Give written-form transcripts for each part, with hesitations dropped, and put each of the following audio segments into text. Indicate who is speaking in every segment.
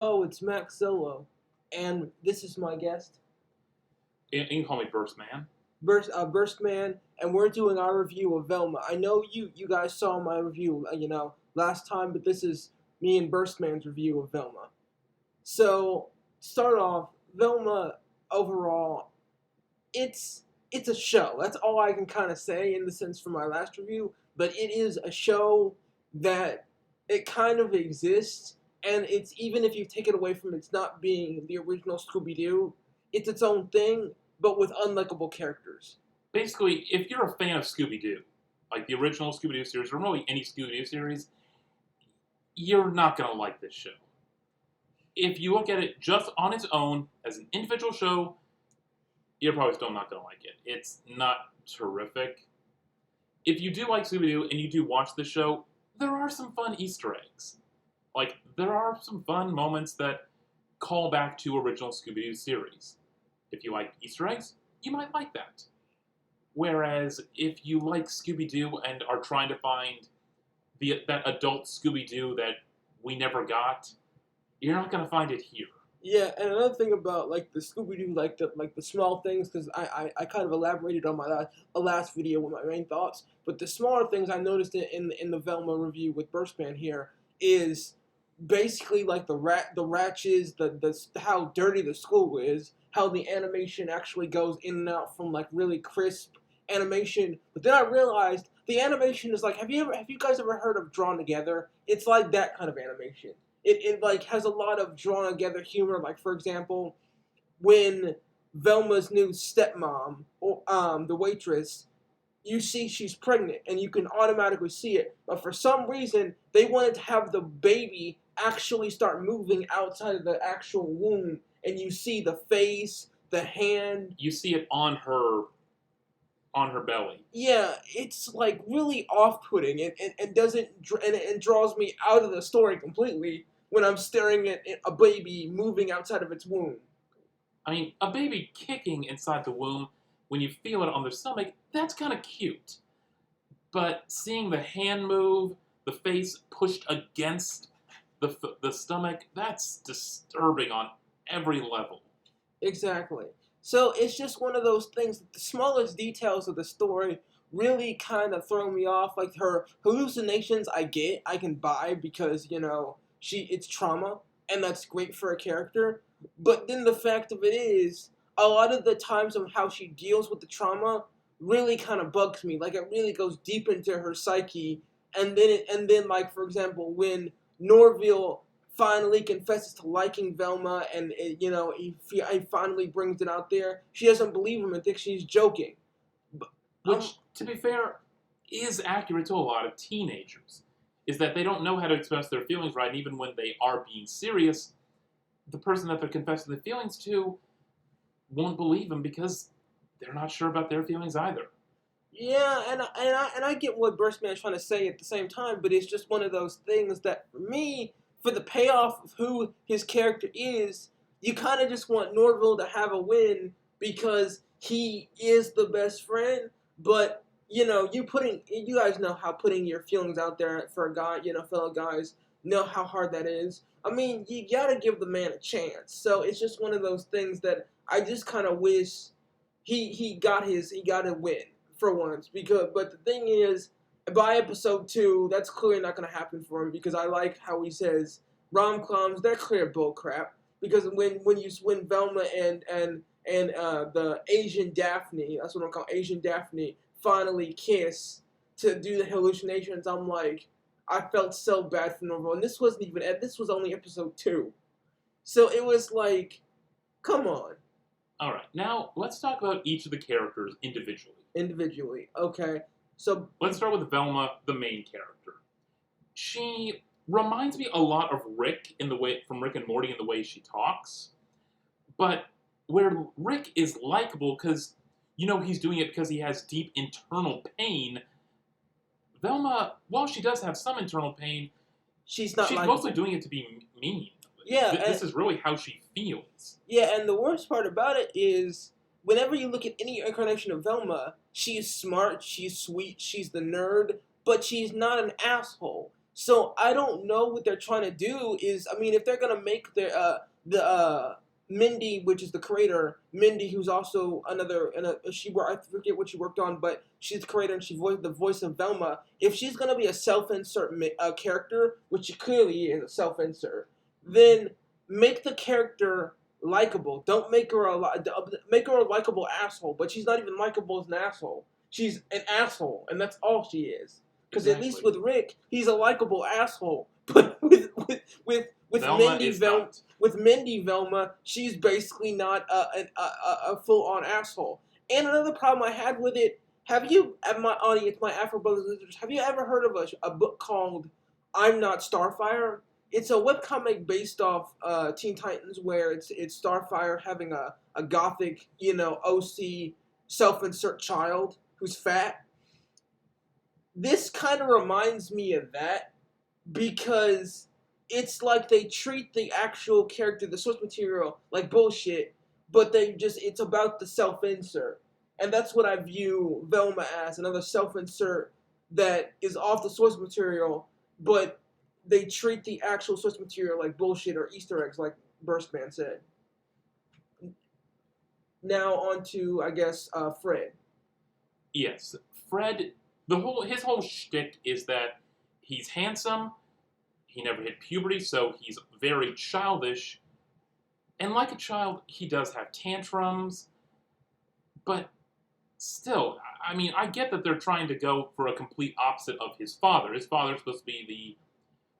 Speaker 1: Oh, it's Max Solo, and this is my guest,
Speaker 2: You can call me Burst Man.
Speaker 1: Burstman, and we're doing our review of Velma. I know you guys saw my review, last time, but this is me and Burstman's review of Velma. So, start off, Velma overall, it's it's a show. That's all I can kind of say in the sense from my last review. But it is a show that it kind of exists, and it's even if you take it away from it's not being the original Scooby Doo, it's its own thing, but with unlikable characters.
Speaker 2: Basically, if you're a fan of Scooby Doo, like the original Scooby Doo series, or really any Scooby Doo series, you're not going to like this show. If you look at it just on its own, as an individual show, you're probably still not going to like it. It's not terrific. If you do like Scooby Doo and you do watch the show, there are some fun Easter eggs. Like, there are some fun moments that call back to original Scooby Doo series. If you like Easter eggs, you might like that. Whereas if you like Scooby Doo and are trying to find that adult Scooby Doo that we never got, you're not going to find it here.
Speaker 1: Yeah, and another thing about like the Scooby Doo, like the small things, because I kind of elaborated on my last video with my main thoughts, but the smaller things I noticed in the Velma review with Burstman here is basically like the ratchets, the how dirty the school is, how the animation actually goes in and out from like really crisp animation, but then I realized the animation is like have you guys ever heard of Drawn Together? It's like that kind of animation. It like has a lot of drawn together humor. Like for example, when Velma's new stepmom, or the waitress, you see she's pregnant and you can automatically see it. But for some reason, they wanted to have the baby actually start moving outside of the actual womb, and you see the face, the hand.
Speaker 2: You see it on her belly.
Speaker 1: Yeah, it's like really off-putting and doesn't and draws me out of the story completely when I'm staring at a baby moving outside of its womb.
Speaker 2: I mean, a baby kicking inside the womb when you feel it on their stomach, that's kind of cute. But seeing the hand move, the face pushed against the stomach, that's disturbing on every level.
Speaker 1: Exactly. So it's just one of those things that the smallest details of the story really kind of throw me off. Like her hallucinations, I can buy because it's trauma, and that's great for a character. But then the fact of it is, a lot of the times of how she deals with the trauma really kind of bugs me. Like it really goes deep into her psyche, and then like for example when Norville finally confesses to liking Velma, and he finally brings it out there. She doesn't believe him and thinks she's joking. But,
Speaker 2: Which, to be fair, is accurate to a lot of teenagers. Is that they don't know how to express their feelings right, and even when they are being serious, the person that they're confessing the feelings to won't believe them because they're not sure about their feelings either.
Speaker 1: yeah, and I get what Burstman's trying to say at the same time, but it's just one of those things that for me, for the payoff of who his character is, you kind of just want Norville to have a win because he is the best friend. But you guys know how putting your feelings out there for a guy, fellow guys know how hard that is. I mean, you gotta give the man a chance. So it's just one of those things that I just kind of wish he got a win for once, because but the thing is, by episode 2 that's clearly not going to happen for him, because I like how he says rom-coms, they're clear bull crap, because when Velma and the Asian Daphne, that's what I'm calling Asian Daphne, finally kiss to do the hallucinations, I'm like, I felt so bad for Norval, and this was only episode 2, so it was like, come on.
Speaker 2: All right, now let's talk about each of the characters individually.
Speaker 1: Individually. Okay. So
Speaker 2: Let's start with Velma, the main character. She reminds me a lot of Rick in the way from Rick and Morty in the way she talks, but where Rick is likable because he's doing it because he has deep internal pain. Velma, while she does have some internal pain,
Speaker 1: she's not
Speaker 2: she's
Speaker 1: like
Speaker 2: mostly doing it to be mean.
Speaker 1: yeah,
Speaker 2: This is really how she feels.
Speaker 1: yeah, and the worst part about it is whenever you look at any incarnation of Velma, she is smart, she's sweet, she's the nerd, but she's not an asshole. So I don't know what they're trying to do. I mean, if they're gonna make the Mindy, which is the creator, Mindy, who's also another, and I forget what she worked on, but she's the creator and she voiced the voice of Velma. If she's gonna be a self-insert character, which she clearly is a self-insert, then make the character likable. Don't make her make her a likable asshole. But she's not even likable as an asshole. She's an asshole, and that's all she is. Because
Speaker 2: Exactly.
Speaker 1: at least with Rick, he's a likable asshole. But with
Speaker 2: Velma is not.
Speaker 1: with Mindy Velma, she's basically not a full on asshole. And another problem I had with it, have you, at my audience, my Afro brothers and sisters, have you ever heard of a book called I'm Not Starfire? It's a webcomic based off Teen Titans, where it's Starfire having a gothic, OC self-insert child who's fat. This kind of reminds me of that, because it's like they treat the actual character, the source material, like bullshit, but it's about the self-insert. And that's what I view Velma as, another self-insert that is off the source material, but they treat the actual source material like bullshit or Easter eggs, like Burstman said. Now on to, I guess, Fred.
Speaker 2: Yes, Fred. His whole shtick is that he's handsome. He never hit puberty, so he's very childish. And like a child, he does have tantrums. But still, I mean, I get that they're trying to go for a complete opposite of his father. His father's supposed to be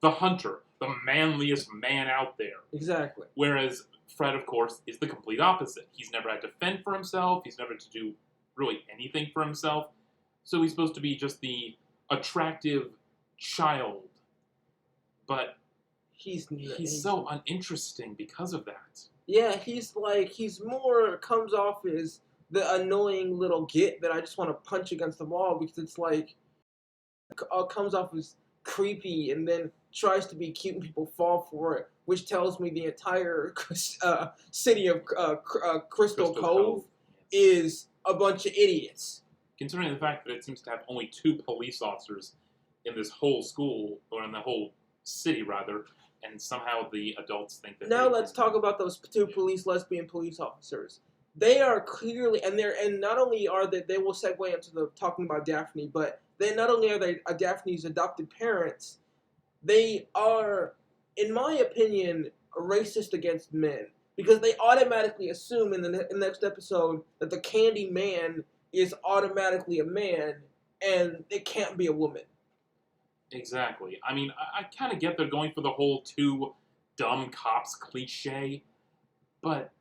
Speaker 2: the hunter, the manliest man out there.
Speaker 1: Exactly.
Speaker 2: Whereas Fred, of course, is the complete opposite. He's never had to fend for himself. He's never had to do really anything for himself. So he's supposed to be just the attractive child. But he's so uninteresting because of that.
Speaker 1: Yeah, he's more comes off as the annoying little git that I just want to punch against the wall, because it's like comes off as creepy and then tries to be cute and people fall for it, which tells me the entire city of Crystal Cove is a bunch of idiots.
Speaker 2: Considering the fact that it seems to have only 2 police officers in this whole school, or in the whole city rather, and somehow the adults think that.
Speaker 1: Now let's talk about those 2 lesbian police officers. They are clearly, and not only are they will segue into the talking about Daphne, but they not only are they Daphne's adopted parents, they are, in my opinion, racist against men, because they automatically assume in the next episode that the Candy Man is automatically a man, and it can't be a woman.
Speaker 2: Exactly. I mean, I kind of get they're going for the whole 2 dumb cops cliche, but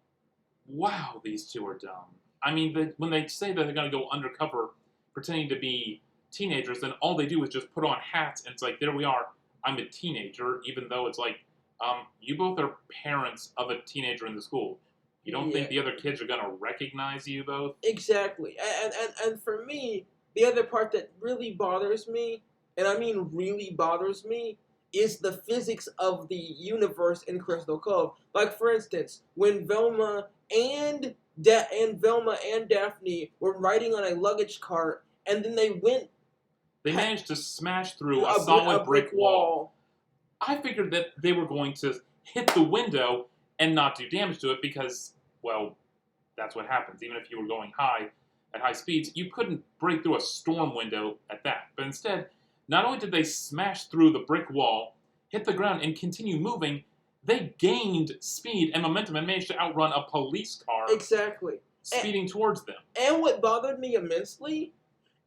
Speaker 2: wow, these 2 are dumb. I mean, when they say that they're going to go undercover pretending to be teenagers, then all they do is just put on hats, and it's like, there we are, I'm a teenager, even though it's like, you both are parents of a teenager in the school. You don't think the other kids are going to recognize you both?
Speaker 1: Exactly. And for me, the other part that really bothers me, and I mean really bothers me, is the physics of the universe in Crystal Cove. Like, for instance, when Velma and Daphne were riding on a luggage cart, and then they
Speaker 2: managed to smash through a solid brick wall. I figured that they were going to hit the window and not do damage to it because, well, that's what happens. Even if you were going at high speeds, you couldn't break through a storm window at that. But instead, not only did they smash through the brick wall, hit the ground, and continue moving, they gained speed and momentum and managed to outrun a police car.
Speaker 1: Exactly.
Speaker 2: Speeding towards them.
Speaker 1: And what bothered me immensely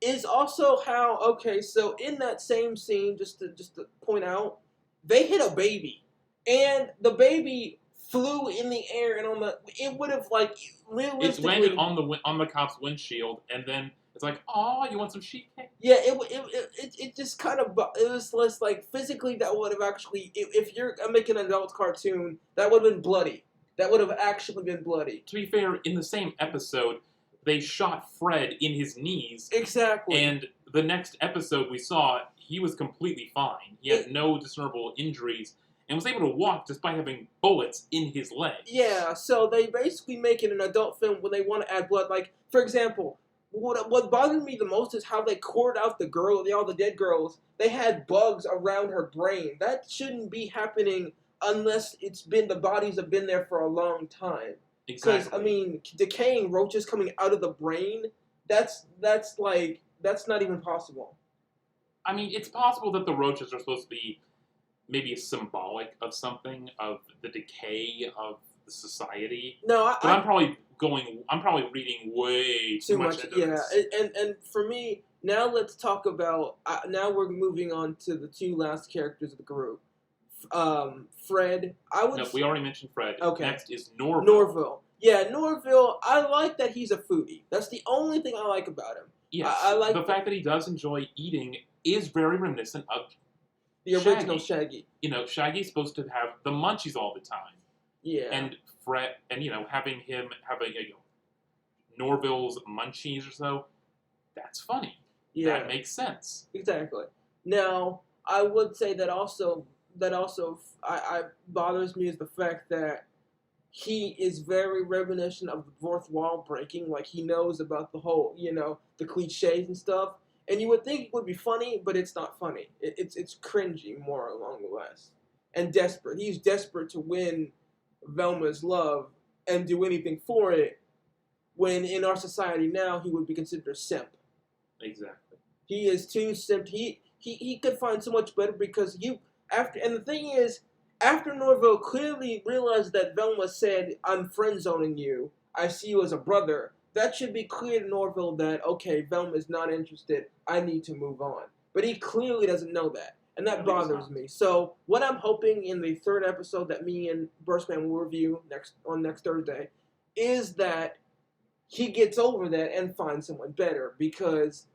Speaker 1: is also how, okay, so in that same scene, just to point out, they hit a baby. And the baby flew in the air, and it would have, like, realistically...
Speaker 2: It landed on the cop's windshield, and then it's like, oh, you want some sheet cake?
Speaker 1: Yeah, it just kind of, it was less, like, physically that would have actually, if you're making an adult cartoon, that would have been bloody. That would have actually been bloody.
Speaker 2: To be fair, in the same episode, they shot Fred in his knees.
Speaker 1: Exactly.
Speaker 2: And the next episode we saw, he was completely fine. He had no discernible injuries and was able to walk despite having bullets in his leg.
Speaker 1: Yeah, so they basically make it an adult film when they want to add blood. Like, for example, what bothered me the most is how they cored out all the dead girls. They had bugs around her brain. That shouldn't be happening unless the bodies have been there for a long time. Because I
Speaker 2: Exactly.
Speaker 1: mean, decaying roaches coming out of the brain, that's not even possible.
Speaker 2: I mean, it's possible that the roaches are supposed to be maybe symbolic of something, of the decay of the society.
Speaker 1: No,
Speaker 2: But I'm probably reading way too
Speaker 1: too
Speaker 2: much
Speaker 1: much.
Speaker 2: into
Speaker 1: Yeah,
Speaker 2: this.
Speaker 1: and for me now, let's talk about. Now we're moving on to the two last characters of the group. Fred. I would.
Speaker 2: No, we already mentioned Fred.
Speaker 1: Okay.
Speaker 2: Next is Norville.
Speaker 1: Norville. Yeah, Norville. I like that he's a foodie. That's the only thing I like about him.
Speaker 2: Yes,
Speaker 1: I like
Speaker 2: the fact that he does enjoy eating is very reminiscent of
Speaker 1: the original Shaggy.
Speaker 2: You know, Shaggy's supposed to have the munchies all the time.
Speaker 1: Yeah.
Speaker 2: And Fred, and having him have Norville's munchies or so, that's funny.
Speaker 1: Yeah.
Speaker 2: That makes sense.
Speaker 1: Exactly. Now, I would say that also I bothers me is the fact that he is very reminiscent of the fourth wall breaking. Like, he knows about the whole, the cliches and stuff. And you would think it would be funny, but it's not funny. It's cringy, more along the lines. And desperate. He's desperate to win Velma's love and do anything for it, when in our society now he would be considered a simp.
Speaker 2: Exactly.
Speaker 1: He is too simp. He could find so much better because and the thing is, after Norville clearly realized that Velma said, "I'm friend zoning you. I see you as a brother." That should be clear to Norville that, okay, Velma's not interested. I need to move on. But he clearly doesn't know that. And that bothers me. So what I'm hoping in the third episode that me and Burstman will review next Thursday is that he gets over that and finds someone better, because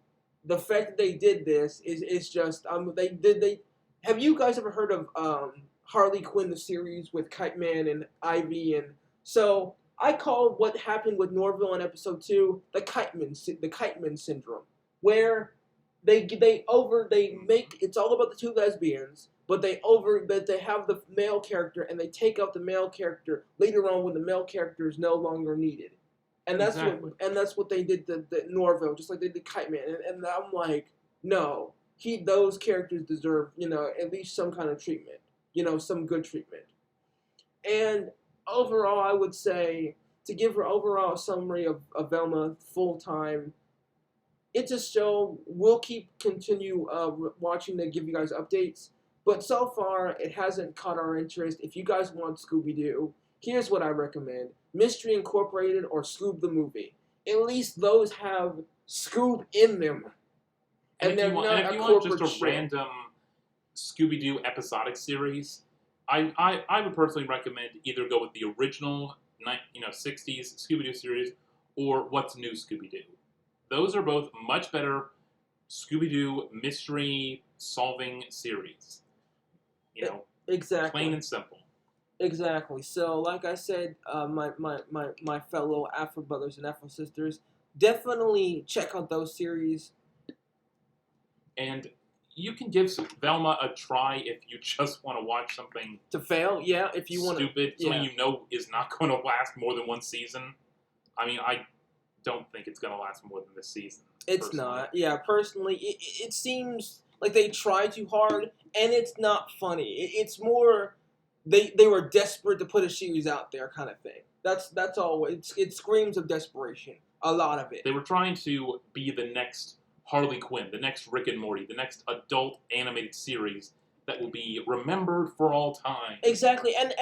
Speaker 1: the fact that they did this is just they have you guys ever heard of Harley Quinn the series with Kite Man and Ivy? And so I call what happened with Norville in episode 2 the Kite Man syndrome, where they make it's all about the two lesbians, but they have the male character and they take out the male character later on when the male character is no longer needed. And that's what they did to Norville, just like they did Kite Man. And I'm like, no, those characters deserve, at least some kind of treatment, some good treatment. And overall, I would say, to give her overall a summary of Velma full time, it's a show. We'll continue watching to give you guys updates. But so far, it hasn't caught our interest. If you guys want Scooby-Doo, here's what I recommend: Mystery Incorporated or Scoob the Movie. At least those have Scoob in them.
Speaker 2: And if you want just a
Speaker 1: show.
Speaker 2: random Scooby-Doo episodic series, I would personally recommend either go with the original 60s Scooby-Doo series or What's New Scooby-Doo. Those are both much better Scooby-Doo mystery solving series.
Speaker 1: Exactly.
Speaker 2: Plain and simple.
Speaker 1: Exactly. So, like I said, my fellow Afro brothers and Afro sisters, definitely check out those series.
Speaker 2: And you can give Velma a try if you just want to watch something
Speaker 1: to fail. Yeah, if you want
Speaker 2: stupid, something is not going to last more than one season. I mean, I don't think it's going to last more than this season.
Speaker 1: It's not. Yeah, personally, it seems like they try too hard, and it's not funny. It's more they were desperate to put a series out there, kind of thing. That's all. It screams of desperation. A lot of it.
Speaker 2: They were trying to be the next Harley Quinn, the next Rick and Morty, the next adult animated series that will be remembered for all time.
Speaker 1: Exactly, and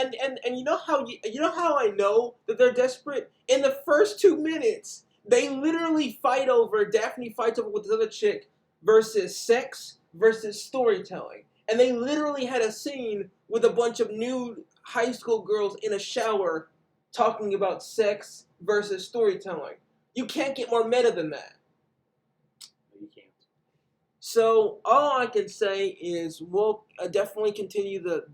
Speaker 1: you know how I know that they're desperate? In the first 2 minutes, they literally fight over. Daphne fights over with this other chick versus sex versus storytelling, and they literally had a scene with a bunch of nude high school girls in a shower talking about sex versus storytelling. You can't get more meta than that.
Speaker 2: You can't.
Speaker 1: So all I can say is we'll definitely continue the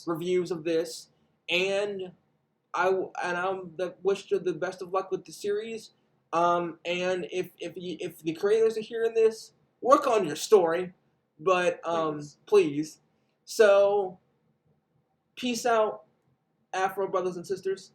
Speaker 1: reviews of this, and I wish you the best of luck with the series. And if the creators are hearing this, work on your story, but please. So peace out, Afro brothers and sisters.